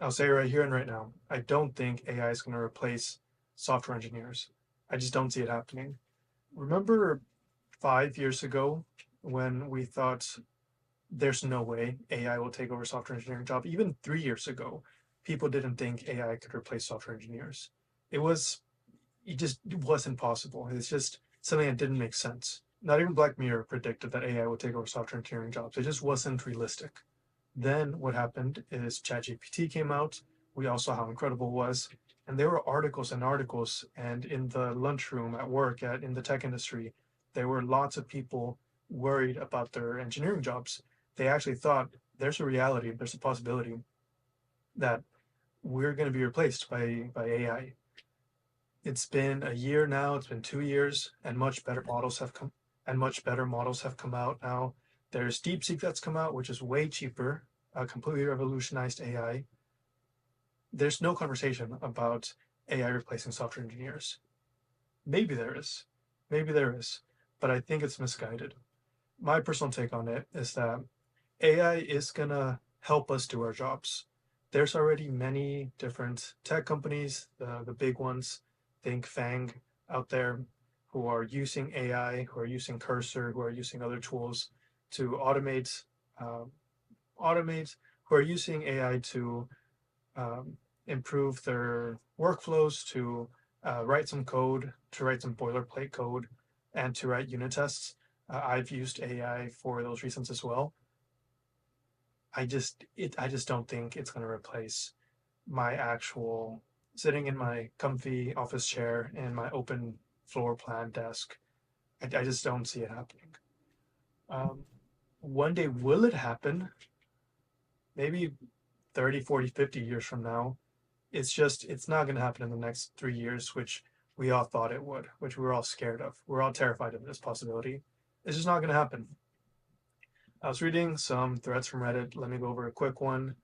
I'll say right here and right now, I don't think AI is going to replace software engineers. I just don't see it happening. Remember 5 years ago when we thought there's no way AI will take over software engineering job? Even 3 years ago, people didn't think AI could replace software engineers. It was, it just wasn't possible. It's just something that didn't make sense. Not even Black Mirror predicted that AI would take over software engineering jobs. It just wasn't realistic. Then what happened is ChatGPT came out. We all saw how incredible it was. And there were articles and articles, and in the lunchroom at work, in the tech industry, there were lots of people worried about their engineering jobs. They actually thought there's a reality, there's a possibility that we're going to be replaced by AI. It's been a year now, it's been 2 years, and much better models have come out now. There's DeepSeek that's come out, which is way cheaper, completely revolutionized AI. There's no conversation about AI replacing software engineers. Maybe there is. Maybe there is. But I think it's misguided. My personal take on it is that AI is going to help us do our jobs. There's already many different tech companies, the big ones, think Fang out there, who are using AI, who are using Cursor, who are using other tools to uh, who are using AI to improve their workflows, to write some code, to write some boilerplate code, and to write unit tests. I've used AI for those reasons as well. I just don't think it's going to replace my actual sitting in my comfy office chair in my open floor plan desk. I just don't see it happening. Um, One day, will it happen? Maybe 30, 40, 50 years from now. It's not going to happen in the next 3 years, which we all thought it would, which we were all scared of. We're all terrified of this possibility. It's just not going to happen. I was reading some threads from Reddit. Let me go over a quick one.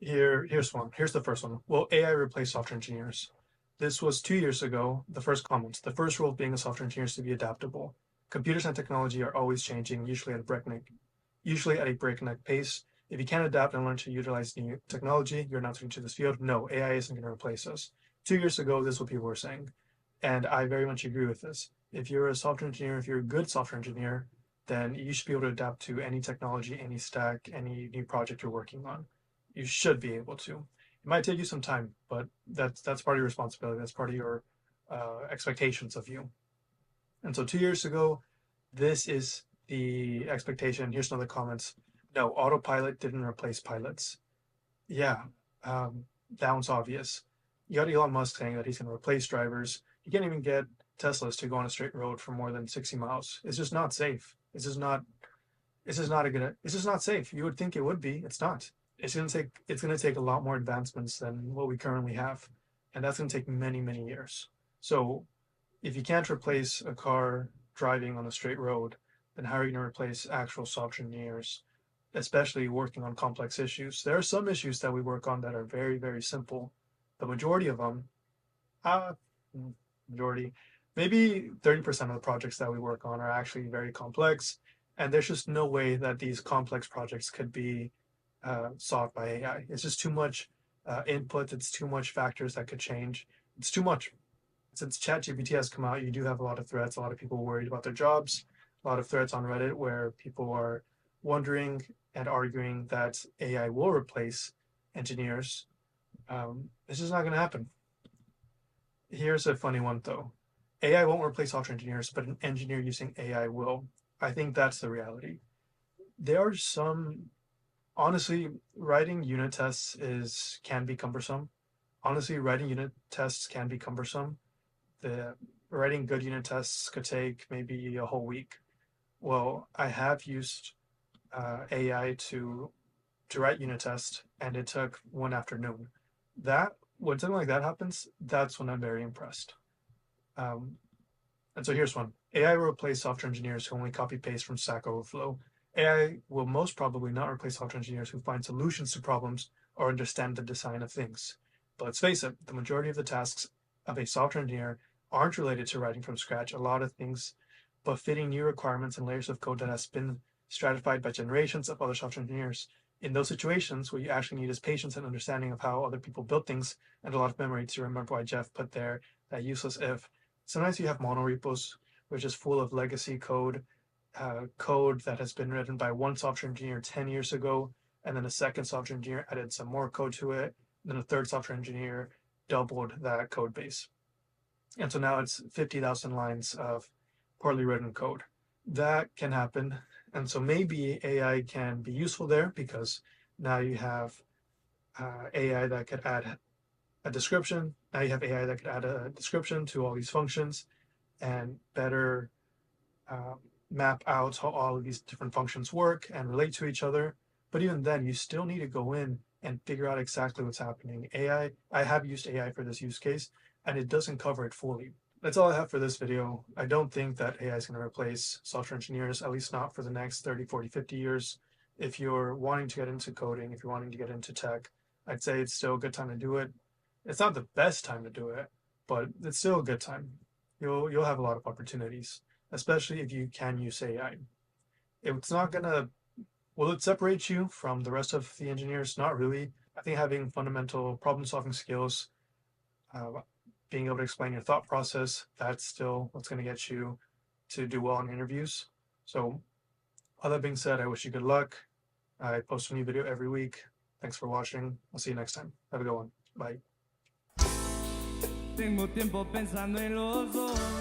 Here's one. Here's the first one. Will AI replace software engineers? This was 2 years ago. The first comment. The first rule of being a software engineer is to be adaptable. Computers and technology are always changing, usually at a breakneck pace. If you can't adapt and learn to utilize new technology, you're not suited to this field. No, AI isn't going to replace us. 2 years ago, this is what people were saying. And I very much agree with this. If you're a software engineer, if you're a good software engineer, then you should be able to adapt to any technology, any stack, any new project you're working on. You should be able to. It might take you some time, but that's part of your responsibility. That's part of your expectations of you. And so 2 years ago, this is the expectation. Here's another comments. No, autopilot didn't replace pilots. Yeah, that one's obvious. You got Elon Musk saying that he's going to replace drivers. You can't even get Teslas to go on a straight road for more than 60 miles. It's just not safe. It's just not safe. You would think it would be. It's not. It's gonna take a lot more advancements than what we currently have. And that's gonna take many, many years. So if you can't replace a car driving on a straight road, then how are you gonna replace actual software engineers, especially working on complex issues? There are some issues that we work on that are very, very simple. The majority of them, uh, majority, maybe 30% of the projects that we work on are actually very complex. And there's just no way that these complex projects could be solved by AI. It's just too much input. It's too much factors that could change. It's too much. Since ChatGPT has come out, you do have a lot of threats. A lot of people worried about their jobs. A lot of threads on Reddit where people are wondering and arguing that AI will replace engineers. This is not going to happen. Here's a funny one though. AI won't replace software engineers, but an engineer using AI will. I think that's the reality. There are some honestly, writing unit tests is can be cumbersome. Honestly, writing unit tests can be cumbersome. The writing good unit tests could take maybe a whole week. Well, I have used AI to write unit tests, and it took one afternoon. That when something like that happens, that's when I'm very impressed. Um, and so here's one: AI will replace software engineers who only copy paste from Stack Overflow. AI will most probably not replace software engineers who find solutions to problems or understand the design of things. But let's face it, the majority of the tasks of a software engineer aren't related to writing from scratch. A lot of things, but fitting new requirements and layers of code that has been stratified by generations of other software engineers. in those situations, what you actually need is patience and understanding of how other people build things, and a lot of memory to remember why Jeff put there that useless if. Sometimes you have monorepos, which is full of legacy code, code that has been written by one software engineer 10 years ago, and then a second software engineer added some more code to it, and then a third software engineer doubled that code base. And so now it's 50,000 lines of poorly written code. That can happen. And so maybe AI can be useful there because now you have AI that could add a description. Now you have AI that could add a description to all these functions and better map out how all of these different functions work and relate to each other. But even then, you still need to go in and figure out exactly what's happening. AI, I have used AI for this use case, and it doesn't cover it fully. That's all I have for this video. I don't think that AI is going to replace software engineers, at least not for the next 30, 40, 50 years. If you're wanting to get into coding, if you're wanting to get into tech, I'd say it's still a good time to do it. It's not the best time to do it, but it's still a good time. You'll have a lot of opportunities, especially if you can use AI. It's not gonna, will it separate you from the rest of the engineers? Not really. I think having fundamental problem solving skills, being able to explain your thought process, that's still what's going to get you to do well in interviews. So all that being said, I wish you good luck. I post a new video every week. Thanks for watching. I'll see you next time. Have a good one. Bye. Tengo tiempo pensando en los dos.